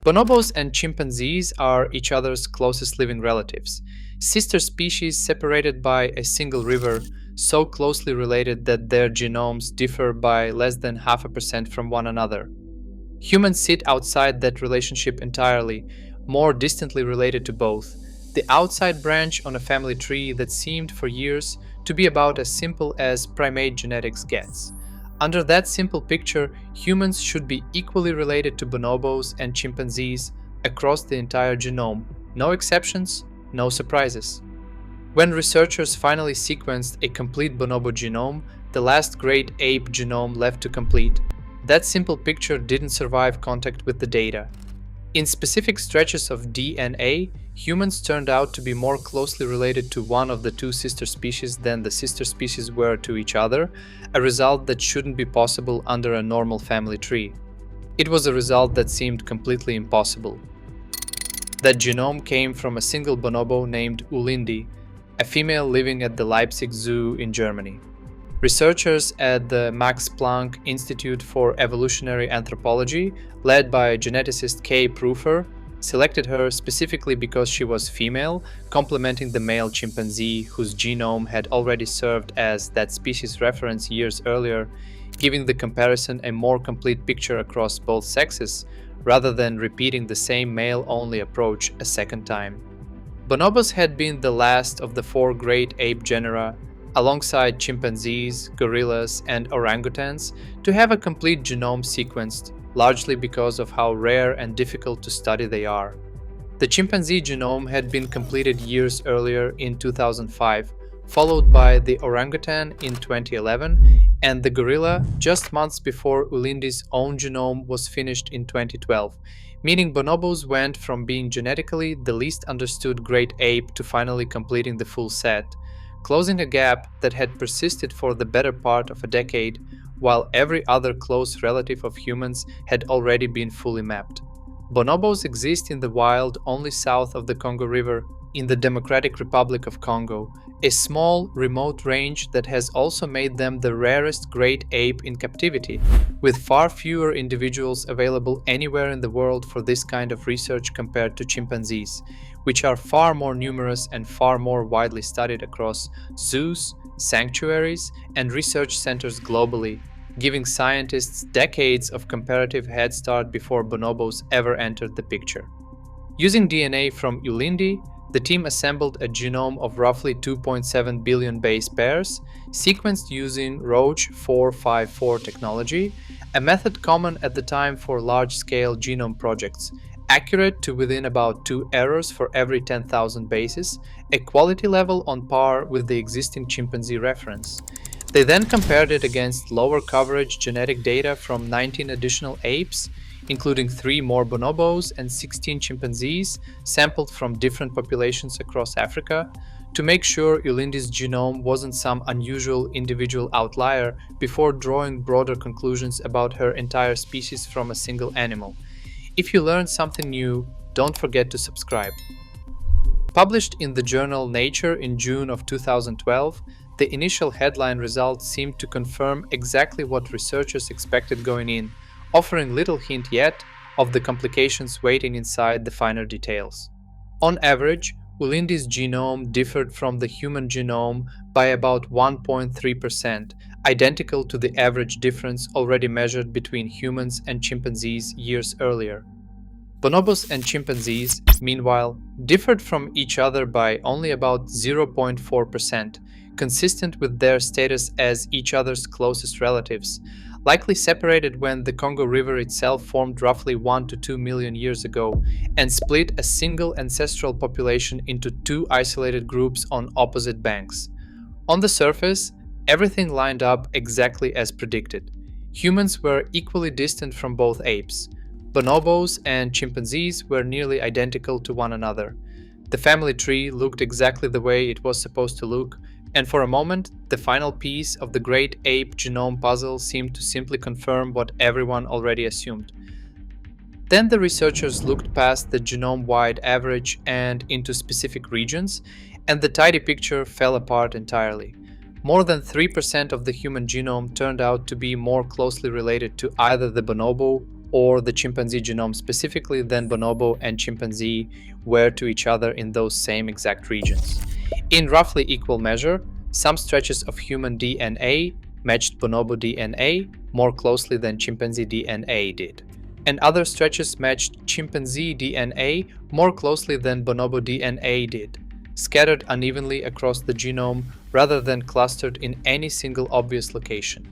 Bonobos and chimpanzees are each other's closest living relatives, sister species separated by a single river, so closely related that their genomes differ by less than 0.5% from one another. Humans sit outside that relationship entirely, more distantly related to both, the outside branch on a family tree that seemed for years to be about as simple as primate genetics gets. Under that simple picture, humans should be equally related to bonobos and chimpanzees across the entire genome. No exceptions, no surprises. When researchers finally sequenced a complete bonobo genome, the last great ape genome left to complete, that simple picture didn't survive contact with the data. In specific stretches of DNA, humans turned out to be more closely related to one of the two sister species than the sister species were to each other, a result that shouldn't be possible under a normal family tree. It was a result that seemed completely impossible. That genome came from a single bonobo named Ulindi, a female living at the Leipzig Zoo in Germany. Researchers at the Max Planck Institute for Evolutionary Anthropology, led by geneticist Kay Proofer, selected her specifically because she was female, complementing the male chimpanzee whose genome had already served as that species reference years earlier, giving the comparison a more complete picture across both sexes, rather than repeating the same male-only approach a second time. Bonobos had been the last of the four great ape genera, alongside chimpanzees, gorillas, and orangutans, to have a complete genome sequenced, largely because of how rare and difficult to study they are. The chimpanzee genome had been completed years earlier in 2005, followed by the orangutan in 2011, and the gorilla just months before Ulindi's own genome was finished in 2012, meaning bonobos went from being genetically the least understood great ape to finally completing the full set, closing a gap that had persisted for the better part of a decade, while every other close relative of humans had already been fully mapped. Bonobos exist in the wild only south of the Congo River in the Democratic Republic of Congo, a small, remote range that has also made them the rarest great ape in captivity, with far fewer individuals available anywhere in the world for this kind of research compared to chimpanzees, which are far more numerous and far more widely studied across zoos, sanctuaries, and research centers globally, giving scientists decades of comparative head start before bonobos ever entered the picture. Using DNA from Ulindi, the team assembled a genome of roughly 2.7 billion base pairs, sequenced using Roche 454 technology, a method common at the time for large-scale genome projects, accurate to within about 2 errors for every 10,000 bases, a quality level on par with the existing chimpanzee reference. They then compared it against lower coverage genetic data from 19 additional apes, including 3 more bonobos and 16 chimpanzees sampled from different populations across Africa, to make sure Ulindi's genome wasn't some unusual individual outlier before drawing broader conclusions about her entire species from a single animal. If you learned something new, don't forget to subscribe. Published in the journal Nature in June of 2012, the initial headline results seemed to confirm exactly what researchers expected going in, offering little hint yet of the complications waiting inside the finer details. On average, Ulindi's genome differed from the human genome by about 1.3%, identical to the average difference already measured between humans and chimpanzees years earlier. Bonobos and chimpanzees, meanwhile, differed from each other by only about 0.4%, consistent with their status as each other's closest relatives, likely separated when the Congo River itself formed roughly 1 to 2 million years ago and split a single ancestral population into 2 isolated groups on opposite banks. On the surface, everything lined up exactly as predicted. Humans were equally distant from both apes. Bonobos and chimpanzees were nearly identical to one another. The family tree looked exactly the way it was supposed to look, and for a moment, the final piece of the great ape genome puzzle seemed to simply confirm what everyone already assumed. Then the researchers looked past the genome-wide average and into specific regions, and the tidy picture fell apart entirely. More than 3% of the human genome turned out to be more closely related to either the bonobo or the chimpanzee genome specifically than bonobo and chimpanzee were to each other in those same exact regions. In roughly equal measure, some stretches of human DNA matched bonobo DNA more closely than chimpanzee DNA did, and other stretches matched chimpanzee DNA more closely than bonobo DNA did, scattered unevenly across the genome rather than clustered in any single obvious location.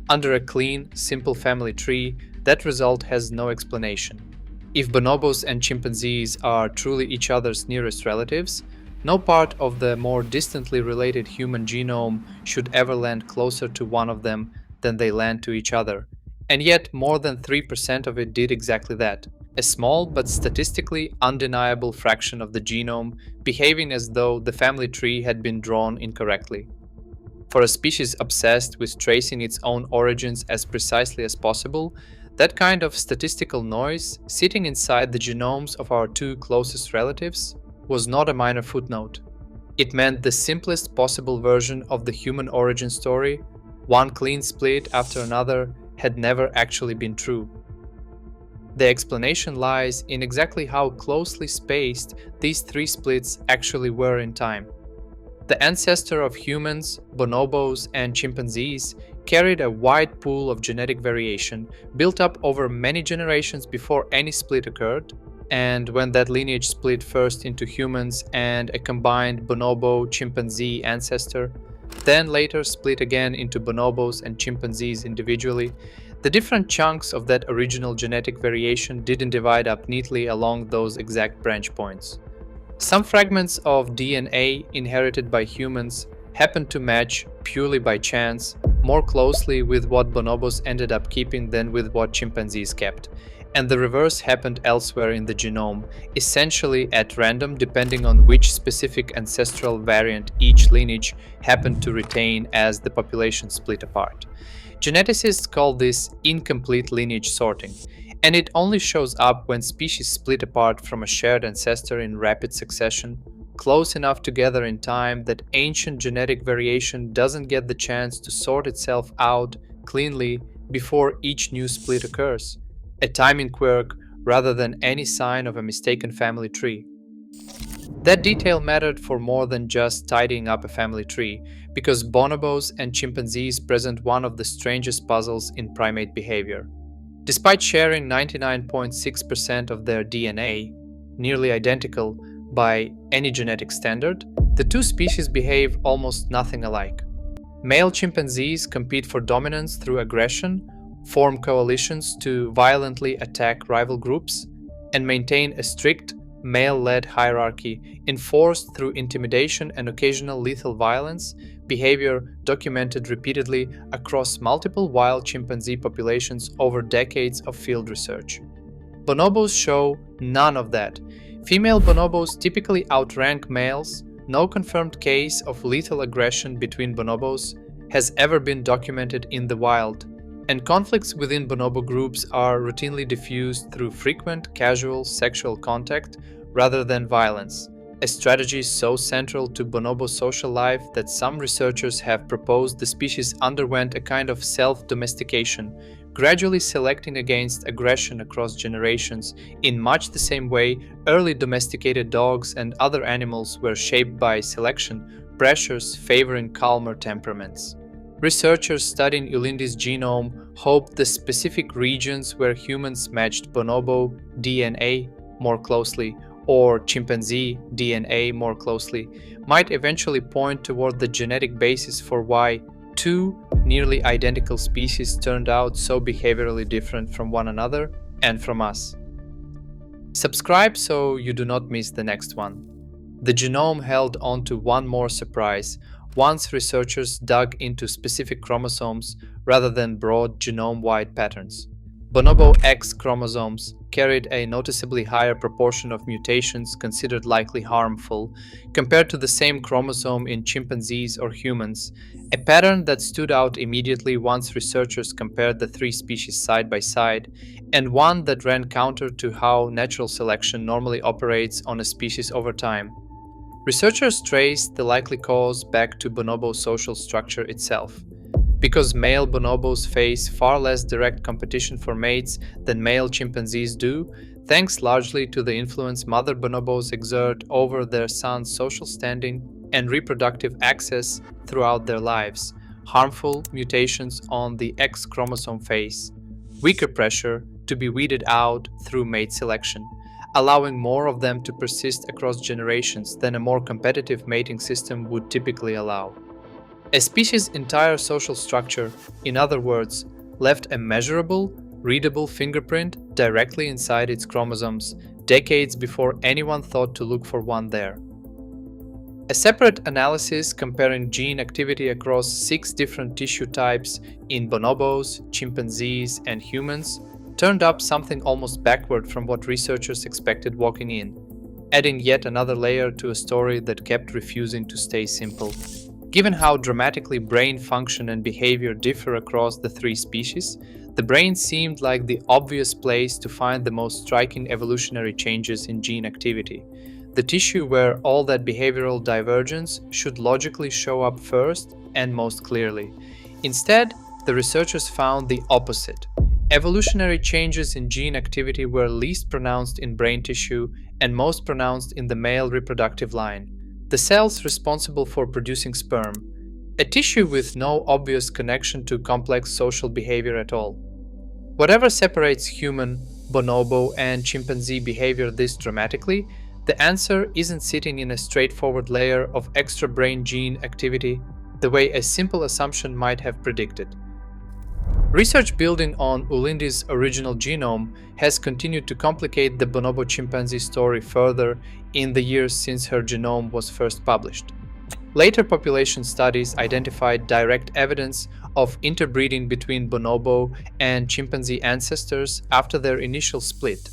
Under a clean, simple family tree, that result has no explanation. If bonobos and chimpanzees are truly each other's nearest relatives, no part of the more distantly related human genome should ever land closer to one of them than they land to each other. And yet, more than 3% of it did exactly that, a small but statistically undeniable fraction of the genome behaving as though the family tree had been drawn incorrectly. For a species obsessed with tracing its own origins as precisely as possible, that kind of statistical noise sitting inside the genomes of our two closest relatives was not a minor footnote. It meant the simplest possible version of the human origin story, one clean split after another, had never actually been true. The explanation lies in exactly how closely spaced these three splits actually were in time. The ancestor of humans, bonobos, and chimpanzees carried a wide pool of genetic variation built up over many generations before any split occurred, and when that lineage split first into humans and a combined bonobo-chimpanzee ancestor, then later split again into bonobos and chimpanzees individually, the different chunks of that original genetic variation didn't divide up neatly along those exact branch points. Some fragments of DNA inherited by humans happened to match, purely by chance, more closely with what bonobos ended up keeping than with what chimpanzees kept, and the reverse happened elsewhere in the genome, essentially at random depending on which specific ancestral variant each lineage happened to retain as the population split apart. Geneticists call this incomplete lineage sorting, and it only shows up when species split apart from a shared ancestor in rapid succession, close enough together in time that ancient genetic variation doesn't get the chance to sort itself out cleanly before each new split occurs, a timing quirk rather than any sign of a mistaken family tree. That detail mattered for more than just tidying up a family tree, because bonobos and chimpanzees present one of the strangest puzzles in primate behavior. Despite sharing 99.6% of their DNA, nearly identical by any genetic standard, the two species behave almost nothing alike. Male chimpanzees compete for dominance through aggression, form coalitions to violently attack rival groups, and maintain a strict, male-led hierarchy enforced through intimidation and occasional lethal violence, behavior documented repeatedly across multiple wild chimpanzee populations over decades of field research. Bonobos show none of that. Female bonobos typically outrank males. No confirmed case of lethal aggression between bonobos has ever been documented in the wild, and conflicts within bonobo groups are routinely diffused through frequent casual sexual contact rather than violence, a strategy so central to bonobo social life that some researchers have proposed the species underwent a kind of self-domestication, gradually selecting against aggression across generations in much the same way early domesticated dogs and other animals were shaped by selection pressures favoring calmer temperaments. Researchers studying Ulindi's genome hope the specific regions where humans matched bonobo DNA more closely or chimpanzee DNA more closely might eventually point toward the genetic basis for why two nearly identical species turned out so behaviorally different from one another and from us. Subscribe so you do not miss the next one. The genome held on to one more surprise once researchers dug into specific chromosomes rather than broad genome-wide patterns. Bonobo X chromosomes carried a noticeably higher proportion of mutations considered likely harmful compared to the same chromosome in chimpanzees or humans, a pattern that stood out immediately once researchers compared the three species side by side, and one that ran counter to how natural selection normally operates on a species over time. Researchers traced the likely cause back to bonobo social structure itself. Because male bonobos face far less direct competition for mates than male chimpanzees do, thanks largely to the influence mother bonobos exert over their sons' social standing and reproductive access throughout their lives. Harmful mutations on the X chromosome face weaker pressure to be weeded out through mate selection, allowing more of them to persist across generations than a more competitive mating system would typically allow. A species' entire social structure, in other words, left a measurable, readable fingerprint directly inside its chromosomes decades before anyone thought to look for one there. A separate analysis comparing gene activity across 6 different tissue types in bonobos, chimpanzees, and humans turned up something almost backward from what researchers expected walking in, adding yet another layer to a story that kept refusing to stay simple. Given how dramatically brain function and behavior differ across the 3 species, the brain seemed like the obvious place to find the most striking evolutionary changes in gene activity, the tissue where all that behavioral divergence should logically show up first and most clearly. Instead, the researchers found the opposite. Evolutionary changes in gene activity were least pronounced in brain tissue and most pronounced in the male reproductive line, the cells responsible for producing sperm, a tissue with no obvious connection to complex social behavior at all. Whatever separates human, bonobo, and chimpanzee behavior this dramatically, the answer isn't sitting in a straightforward layer of extra brain gene activity the way a simple assumption might have predicted. Research building on Ulindi's original genome has continued to complicate the bonobo chimpanzee story further in the years since her genome was first published. Later population studies identified direct evidence of interbreeding between bonobo and chimpanzee ancestors after their initial split,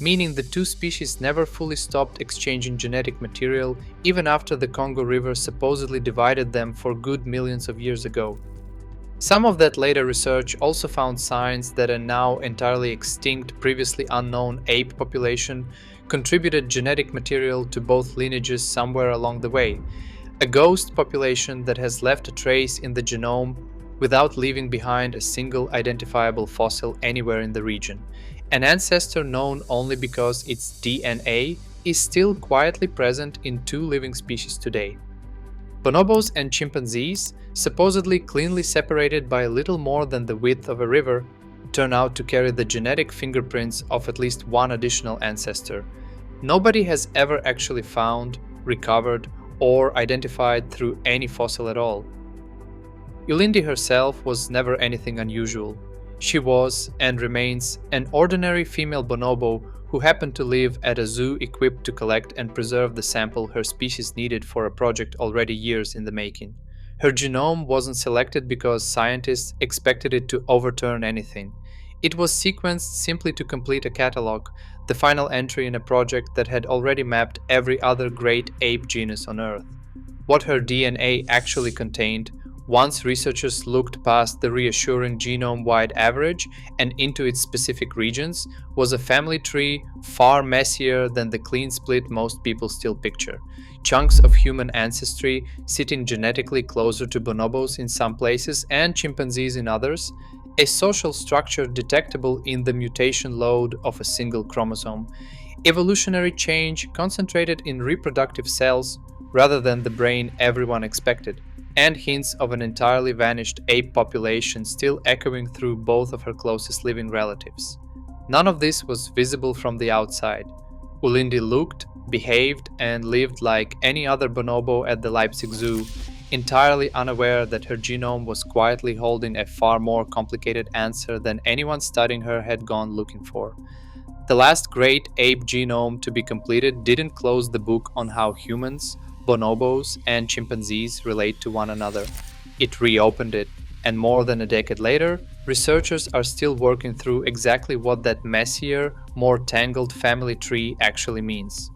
meaning the 2 species never fully stopped exchanging genetic material even after the Congo River supposedly divided them for good millions of years ago. Some of that later research also found signs that a now entirely extinct, previously unknown ape population contributed genetic material to both lineages somewhere along the way, a ghost population that has left a trace in the genome without leaving behind a single identifiable fossil anywhere in the region, an ancestor known only because its DNA is still quietly present in 2 living species today. Bonobos and chimpanzees, supposedly cleanly separated by little more than the width of a river, turn out to carry the genetic fingerprints of at least one additional ancestor. Nobody has ever actually found, recovered, or identified through any fossil at all. Ulindi herself was never anything unusual. She was, and remains, an ordinary female bonobo who happened to live at a zoo equipped to collect and preserve the sample her species needed for a project already years in the making. Her genome wasn't selected because scientists expected it to overturn anything. It was sequenced simply to complete a catalog, the final entry in a project that had already mapped every other great ape genus on Earth. What her DNA actually contained, once researchers looked past the reassuring genome-wide average and into its specific regions, was a family tree far messier than the clean split most people still picture. Chunks of human ancestry sitting genetically closer to bonobos in some places and chimpanzees in others, a social structure detectable in the mutation load of a single chromosome, evolutionary change concentrated in reproductive cells rather than the brain everyone expected, and hints of an entirely vanished ape population still echoing through both of her closest living relatives. None of this was visible from the outside. Ulindi looked, behaved, and lived like any other bonobo at the Leipzig Zoo, entirely unaware that her genome was quietly holding a far more complicated answer than anyone studying her had gone looking for. The last great ape genome to be completed didn't close the book on how humans, bonobos, and chimpanzees relate to one another. It reopened it, and more than a decade later, researchers are still working through exactly what that messier, more tangled family tree actually means.